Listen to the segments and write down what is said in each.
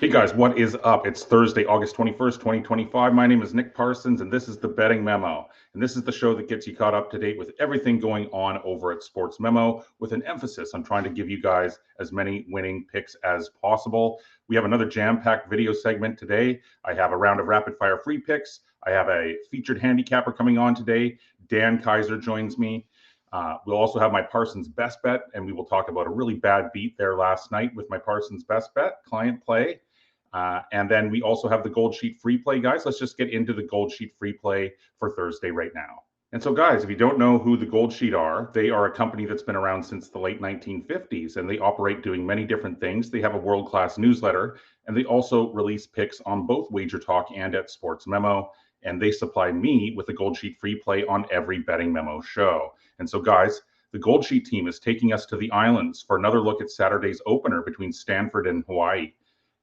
Hey guys, what is up? It's Thursday, August 21st, 2025. My name is Nick Parsons, and this is the Betting Memo. And this is the show that gets you caught up to date with everything going on over at Sports Memo, with an emphasis on trying to give you guys as many winning picks as possible. We have another jam-packed video segment today. I have a round of rapid-fire free picks. I have a featured handicapper coming on today. Dan Kaiser joins me. We'll also have my Parsons best bet, and we will talk about a really bad beat there last night with my Parsons best bet client play. And then we also have the Gold Sheet free play, guys. Let's just get into the Gold Sheet free play for Thursday right now. And so, guys, if you don't know who the Gold Sheet are, they are a company that's been around since the late 1950s, and they operate doing many different things. They have a world-class newsletter, and they also release picks on both Wager Talk and at Sports Memo. And they supply me with a Gold Sheet free play on every Betting Memo show. And so, guys, the Gold Sheet team is taking us to the islands for another look at Saturday's opener between Stanford and Hawaii.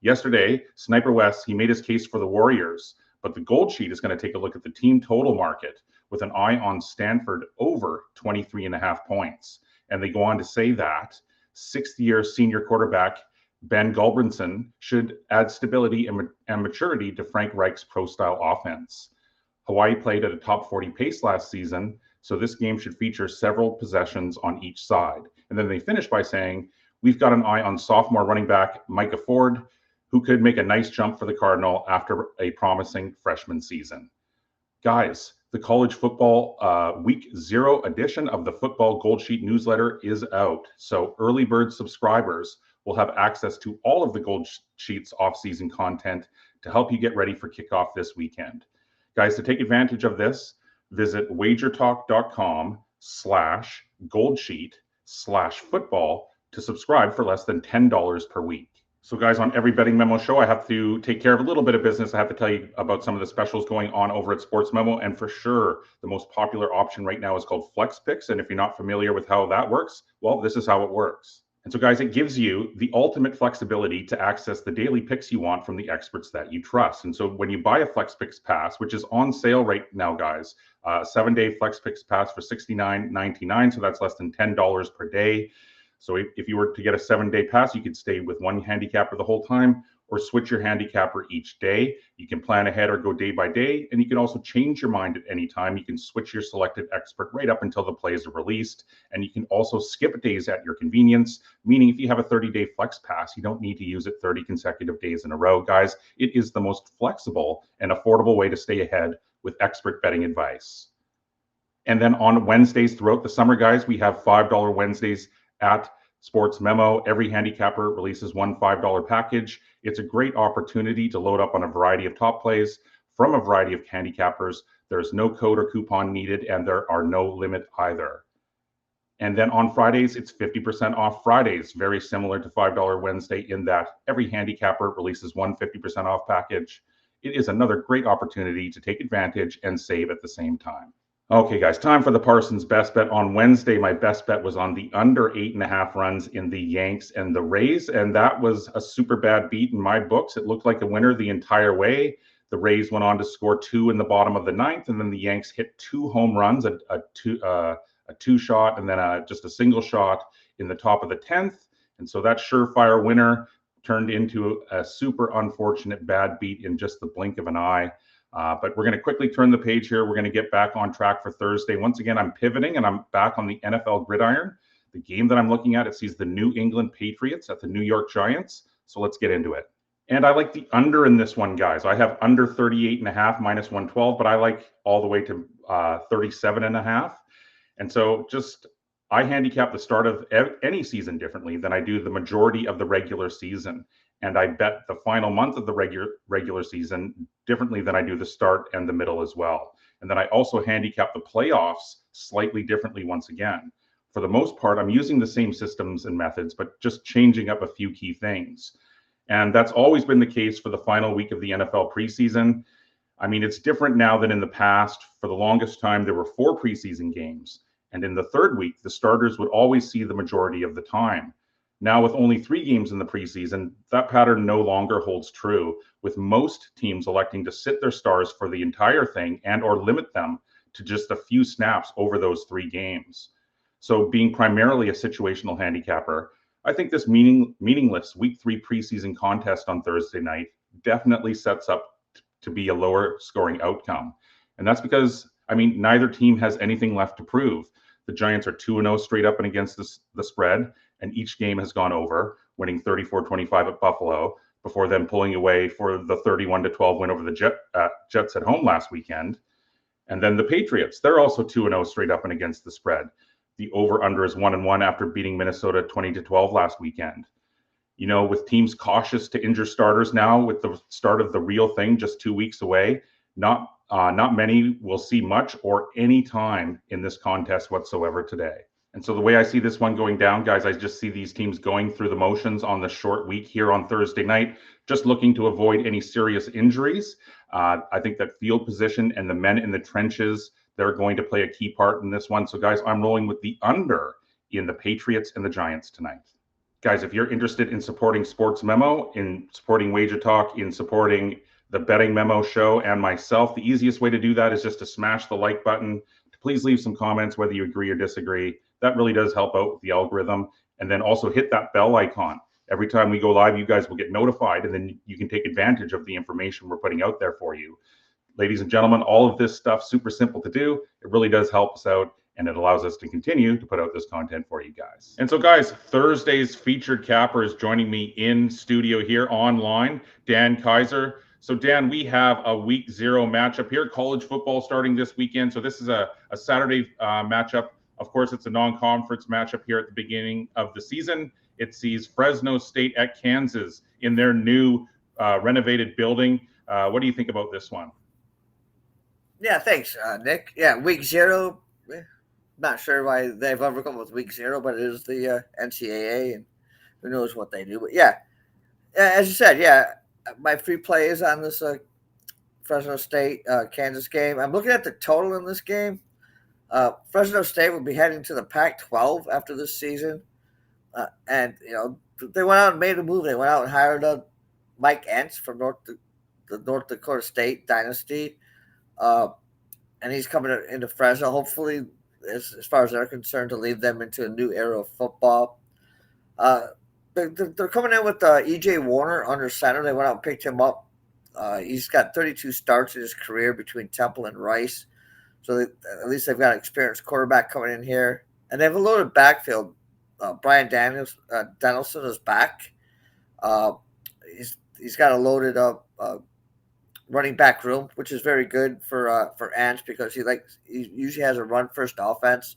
Yesterday, Sniper West, he made his case for the Warriors, but the Gold Sheet is going to take a look at the team total market with an eye on Stanford over 23.5 points. And they go on to say that sixth-year senior quarterback Ben Gulbranson should add stability and maturity to Frank Reich's pro-style offense. Hawaii played at a top 40 pace last season, so this game should feature several possessions on each side. And then they finish by saying, we've got an eye on sophomore running back Micah Ford, who could make a nice jump for the Cardinal after a promising freshman season. Guys, the college football week 0 edition of the Football Gold Sheet newsletter is out. So early bird subscribers will have access to all of the Gold Sheet's off-season content to help you get ready for kickoff this weekend. Guys, to take advantage of this, visit wagertalk.com/goldsheet/football to subscribe for less than $10 per week. So guys, on every Betting Memo show, I have to take care of a little bit of business. I have to tell you about some of the specials going on over at Sports Memo. And for sure, the most popular option right now is called Flex Picks. And if you're not familiar with how that works, well, this is how it works. And so guys, it gives you the ultimate flexibility to access the daily picks you want from the experts that you trust. And so when you buy a Flex Picks pass, which is on sale right now, guys, 7-day Flex Picks pass for $69.99. So that's less than $10 per day. So if you were to get a 7-day pass, you could stay with one handicapper the whole time or switch your handicapper each day. You can plan ahead or go day by day, and you can also change your mind at any time. You can switch your selected expert right up until the plays are released, and you can also skip days at your convenience, meaning if you have a 30-day flex pass, you don't need to use it 30 consecutive days in a row. Guys, it is the most flexible and affordable way to stay ahead with expert betting advice. And then on Wednesdays throughout the summer, guys, we have $5 Wednesdays at Sports Memo. Every handicapper releases one $5 package. It's a great opportunity to load up on a variety of top plays from a variety of handicappers. There's no code or coupon needed, and there are no limit either. And then on Fridays, it's 50% off Fridays, very similar to $5 Wednesday in that every handicapper releases one 50% off package. It is another great opportunity to take advantage and save at the same time. Okay, guys, time for the Parsons best bet. On Wednesday, my best bet was on the under 8.5 runs in the Yanks and the Rays, and that was a super bad beat in my books. It looked like a winner the entire way. The Rays went on to score 2 in the bottom of the 9th, and then the Yanks hit 2 home runs, a two shot, and then just a single shot in the top of the 10th. And so that surefire winner turned into a super unfortunate bad beat in just the blink of an eye. But we're going to quickly turn the page here. We're going to get back on track for Thursday. Once again, I'm pivoting and I'm back on the NFL gridiron. The game that I'm looking at, it sees the New England Patriots at the New York Giants. So let's get into it. And I like the under in this one, guys. I have under 38.5 minus 112, but I like all the way to 37.5. And so I handicap the start of any season differently than I do the majority of the regular season. And I bet the final month of the regular season differently than I do the start and the middle as well. And then I also handicap the playoffs slightly differently once again. For the most part, I'm using the same systems and methods, but just changing up a few key things. And that's always been the case for the final week of the NFL preseason. I mean, it's different now than in the past. For the longest time, there were 4 preseason games. And in the third week, the starters would always see the majority of the time. Now, with only 3 games in the preseason, that pattern no longer holds true, with most teams electing to sit their stars for the entire thing and or limit them to just a few snaps over those 3 games. So being primarily a situational handicapper, I think this meaningless Week 3 preseason contest on Thursday night definitely sets up to be a lower scoring outcome. And that's because, neither team has anything left to prove. The Giants are 2-0 straight up and against the spread, and each game has gone over, winning 34-25 at Buffalo, before then pulling away for the 31-12 win over the Jets at home last weekend. And then the Patriots, they're also 2-0 straight up and against the spread. The over-under is 1-1 after beating Minnesota 20-12 last weekend. With teams cautious to injure starters now, with the start of the real thing just 2 weeks away, not many will see much or any time in this contest whatsoever today. And so the way I see this one going down, guys, I just see these teams going through the motions on the short week here on Thursday night, just looking to avoid any serious injuries. I think that field position and the men in the trenches, they're going to play a key part in this one. So, guys, I'm rolling with the under in the Patriots and the Giants tonight. Guys, if you're interested in supporting Sports Memo, in supporting Wager Talk, in supporting the Betting Memo show and myself, the easiest way to do that is just to smash the like button. Please leave some comments whether you agree or disagree. That really does help out with the algorithm. And then also hit that bell icon. Every time we go live, you guys will get notified, and then you can take advantage of the information we're putting out there for you. Ladies and gentlemen, all of this stuff, super simple to do. It really does help us out, and it allows us to continue to put out this content for you guys. And so, guys, Thursday's featured capper is joining me in studio here online, Dan Kaiser. So, Dan, we have a Week 0 matchup here. College football starting this weekend. So this is a Saturday matchup. Of course, it's a non-conference matchup here at the beginning of the season. It sees Fresno State at Kansas in their new renovated building. What do you think about this one? Yeah, thanks, Nick. Yeah, Week 0. Not sure why they've ever come with Week 0, but it is the NCAA, and who knows what they do. But yeah, as you said, my free play is on this Fresno State Kansas game. I'm looking at the total in this game. Fresno State will be heading to the Pac-12 after this season, and they went out and made a move. They went out and hired Mike Entz from the North Dakota State dynasty, and he's coming into Fresno. Hopefully, as far as they're concerned, to lead them into a new era of football. They're coming in with E.J. Warner under center. They went out and picked him up. He's got 32 starts in his career between Temple and Rice. So at least they've got an experienced quarterback coming in here. And they have a loaded backfield. Brian Danielson is back. He's got a loaded running back room, which is very good for Ants because he usually has a run-first offense.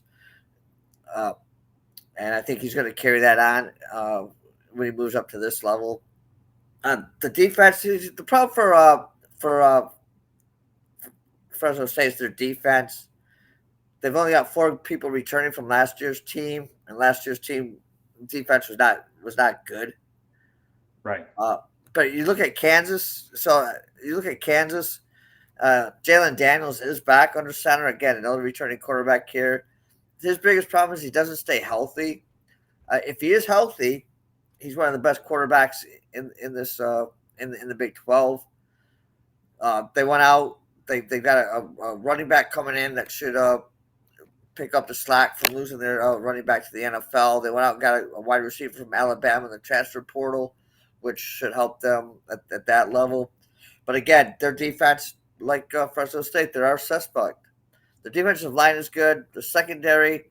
And I think he's going to carry that on when he moves up to this level. The defense, the problem for Fresno State is their defense. They've only got 4 people returning from last year's team, and last year's team defense was not good. Right. But you look at Kansas. Jalen Daniels is back under center again, another returning quarterback here. His biggest problem is he doesn't stay healthy. If he is healthy, he's one of the best quarterbacks in this in the Big 12. They went out. They got a running back coming in that should pick up the slack from losing their running back to the NFL. They went out and got a wide receiver from Alabama in the transfer portal, which should help them at that level. But again, their defense, like Fresno State, they're our suspect. The defensive line is good. The secondary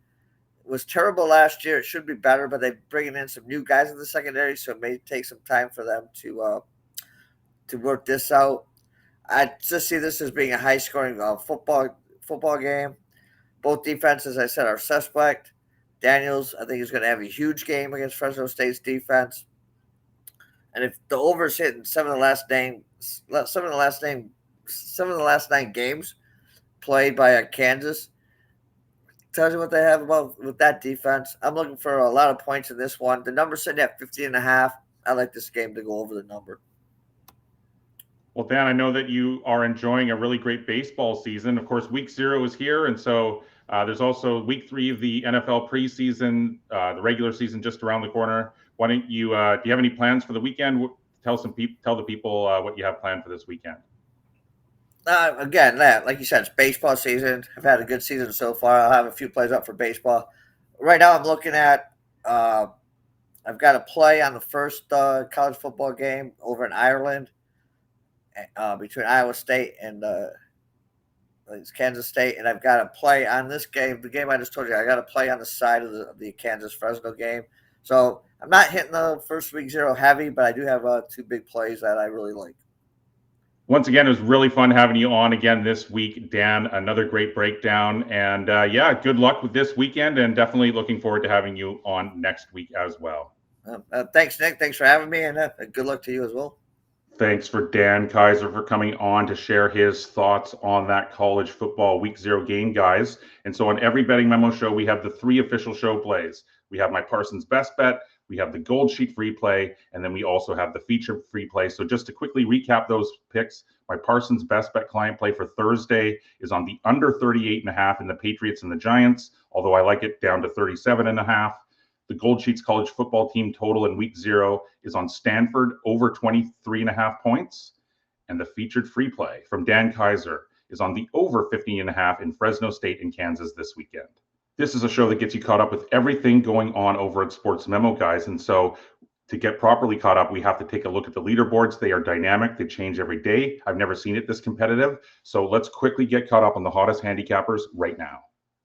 was terrible last year. It should be better, but they're bringing in some new guys in the secondary, so it may take some time for them to work this out. I just see this as being a high-scoring football game. Both defenses, as I said, are suspect. Daniels, I think, is going to have a huge game against Fresno State's defense. And if the over is hitting 7 of the last 9 games played by Kansas, tells you what they have with that defense. I'm looking for a lot of points in this one. The number's sitting at 50.5. I like this game to go over the number. Well, Dan, I know that you are enjoying a really great baseball season. Of course, Week 0 is here, and so there's also Week 3 of the NFL preseason, the regular season just around the corner. Why don't you? Do you have any plans for the weekend? Tell the people what you have planned for this weekend. Again, like you said, it's baseball season. I've had a good season so far. I'll have a few plays up for baseball. Right now, I'm looking at I've got a play on the first college football game over in Ireland between Iowa State and it's Kansas State, and I've got a play on this game. The game I just told you, I got a play on the side of the Kansas Fresno game. So I'm not hitting the first week 0 heavy, but I do have 2 big plays that I really like. Once again, it was really fun having you on again this week, Dan. Another great breakdown. And yeah, good luck with this weekend, and definitely looking forward to having you on next week as well. Thanks, Nick. Thanks for having me, and good luck to you as well. Thanks for Dan Kaiser for coming on to share his thoughts on that college football week 0 game, guys. And so on every Betting Memo show, we have the 3 official show plays. We have my Parsons best bet, we have the gold sheet free play, and then we also have the feature free play. So just to quickly recap those picks, my Parsons best bet client play for Thursday is on the under 38.5 in the Patriots and the Giants, although I like it down to 37.5. The Gold Sheets college football team total in week 0 is on Stanford over 23.5 points. And the featured free play from Dan Kaiser is on the over 50.5 in Fresno State and Kansas this weekend. This is a show that gets you caught up with everything going on over at Sports Memo, guys. And so to get properly caught up, we have to take a look at the leaderboards. They are dynamic. They change every day. I've never seen it this competitive. So let's quickly get caught up on the hottest handicappers right now.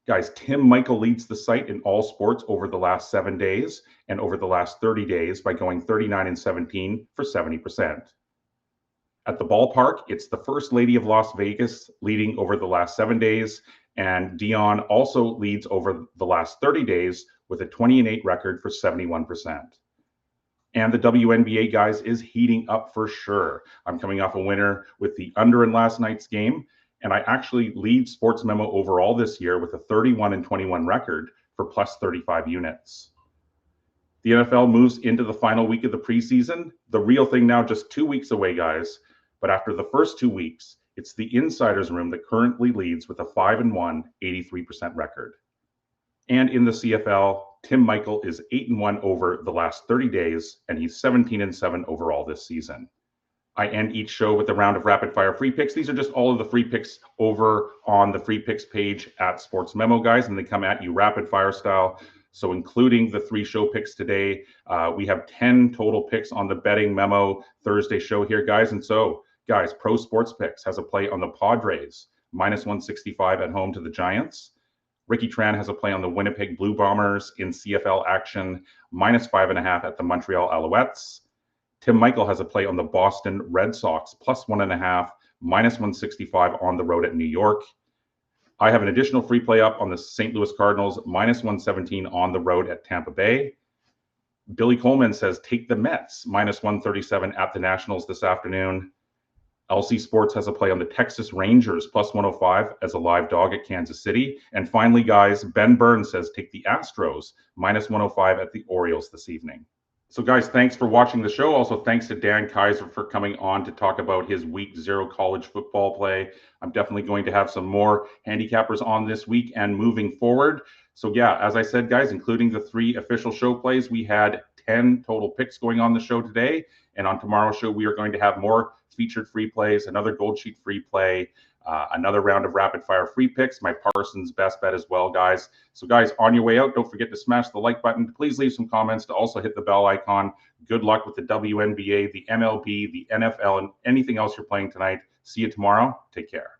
Guys, Tim Michael leads the site in all sports over the last 7 days and over the last 30 days by going 39-17 for 70%. At the ballpark, it's the First Lady of Las Vegas leading over the last 7 days, and Dion also leads over the last 30 days with a 20-8 record for 71%. And the WNBA, guys, is heating up for sure. I'm coming off a winner with the under in last night's game, and I actually lead Sports Memo overall this year with a 31-21 record for plus 35 units. The NFL moves into the final week of the preseason. The real thing now, just 2 weeks away, guys. But after the first 2 weeks, it's the insiders room that currently leads with a 5-1, 83% record. And in the CFL, Tim Michael is 8-1 over the last 30 days, and he's 17-7 overall this season. I end each show with a round of rapid fire free picks. These are just all of the free picks over on the free picks page at Sports Memo, guys, and they come at you rapid fire style. So including the 3 show picks today, we have 10 total picks on the Betting Memo Thursday show here, guys. And so, guys, Pro Sports Picks has a play on the Padres, minus 165 at home to the Giants. Ricky Tran has a play on the Winnipeg Blue Bombers in CFL action, minus 5.5 at the Montreal Alouettes. Tim Michael has a play on the Boston Red Sox, plus 1.5, minus 165 on the road at New York. I have an additional free play up on the St. Louis Cardinals, minus 117 on the road at Tampa Bay. Billy Coleman says take the Mets, minus 137 at the Nationals this afternoon. LC Sports has a play on the Texas Rangers, plus 105 as a live dog at Kansas City. And finally, guys, Ben Burns says take the Astros, minus 105 at the Orioles this evening. So guys, thanks for watching the show. Also, thanks to Dan Kaiser for coming on to talk about his week 0 college football play. I'm definitely going to have some more handicappers on this week and moving forward. So yeah, as I said, guys, including the 3 official show plays, we had 10 total picks going on the show today. And on tomorrow's show, we are going to have more featured free plays, another gold sheet free play, another round of rapid fire free picks, my Parsons best bet as well, guys. So guys, on your way out, don't forget to smash the like button. Please leave some comments, to also hit the bell icon. Good luck with the WNBA, the MLB, the NFL, and anything else you're playing tonight. See you tomorrow. Take care.